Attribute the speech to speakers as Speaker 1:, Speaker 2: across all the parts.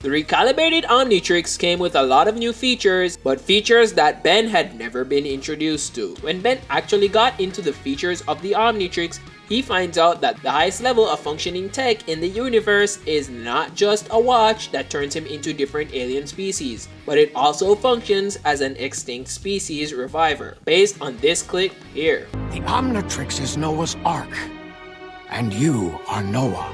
Speaker 1: The recalibrated Omnitrix came with a lot of new features, but features that Ben had never been introduced to. When Ben actually got into the features of the Omnitrix, he finds out that the highest level of functioning tech in the universe is not just a watch that turns him into different alien species, but it also functions as an extinct species reviver, based on this clip here.
Speaker 2: The Omnitrix is Noah's Ark, and you are Noah.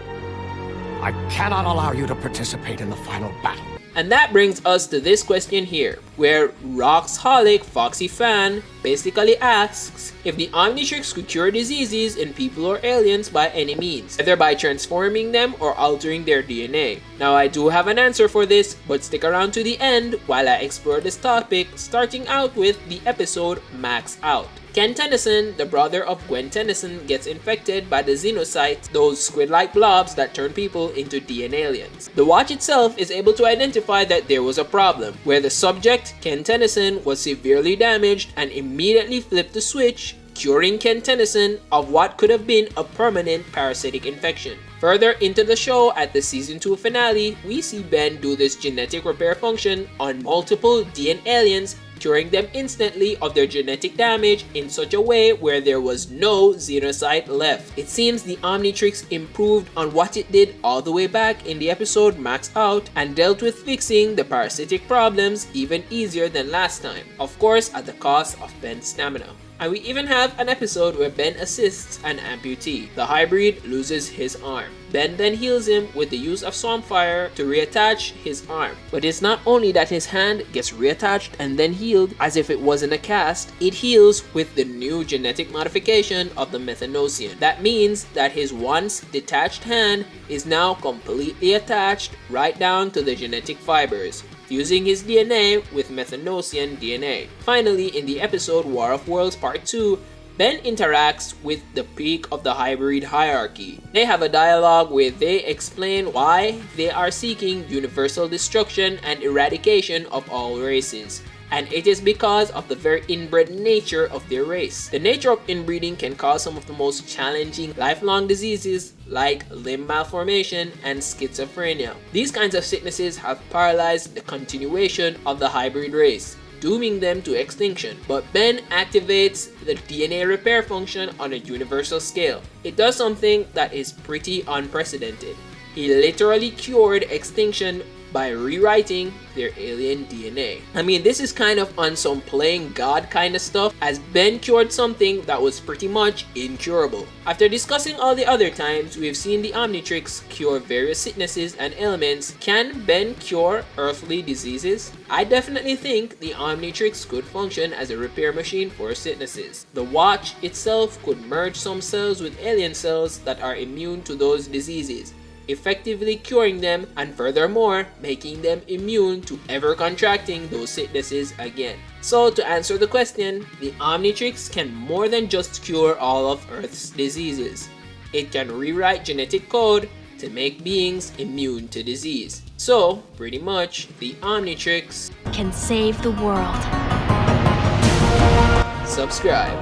Speaker 2: I cannot allow you to participate in the final battle.
Speaker 1: And that brings us to this question here, where Roxholic Foxy Fan basically asks if the Omnitrix could cure diseases in people or aliens by any means, whether by transforming them or altering their DNA. Now I do have an answer for this, but stick around to the end while I explore this topic, starting out with the episode Max Out. Ken Tennyson, the brother of Gwen Tennyson, gets infected by the xenocytes, those squid-like blobs that turn people into DNA aliens. The watch itself is able to identify that there was a problem, where the subject, Ken Tennyson, was severely damaged and immediately flipped the switch, curing Ken Tennyson of what could have been a permanent parasitic infection. Further into the show, at the season 2 finale, we see Ben do this genetic repair function on multiple DNA aliens, curing them instantly of their genetic damage in such a way where there was no xenocyte left. It seems the Omnitrix improved on what it did all the way back in the episode Max Out and dealt with fixing the parasitic problems even easier than last time, of course at the cost of Ben's stamina. And we even have an episode where Ben assists an amputee. The hybrid loses his arm. Ben then heals him with the use of Swampfire to reattach his arm. But it's not only that his hand gets reattached and then healed as if it wasn't a cast, it heals with the new genetic modification of the Methanosian. That means that his once detached hand is now completely attached right down to the genetic fibers, fusing his DNA with Methanosian DNA. Finally, in the episode War of Worlds Part 2, Ben interacts with the peak of the hybrid hierarchy. They have a dialogue where they explain why they are seeking universal destruction and eradication of all races. And it is because of the very inbred nature of their race. The nature of inbreeding can cause some of the most challenging lifelong diseases like limb malformation and schizophrenia. These kinds of sicknesses have paralyzed the continuation of the hybrid race, dooming them to extinction. But Ben activates the DNA repair function on a universal scale. It does something that is pretty unprecedented. He literally cured extinction by rewriting their alien DNA. I mean, this is kind of on some playing God kind of stuff, as Ben cured something that was pretty much incurable. After discussing all the other times we've seen the Omnitrix cure various sicknesses and ailments, can Ben cure earthly diseases? I definitely think the Omnitrix could function as a repair machine for sicknesses. The watch itself could merge some cells with alien cells that are immune to those diseases, effectively curing them and furthermore making them immune to ever contracting those sicknesses again. So to answer the question, the Omnitrix can more than just cure all of Earth's diseases. It can rewrite genetic code to make beings immune to disease. So pretty much the Omnitrix
Speaker 3: can save the world.
Speaker 1: Subscribe.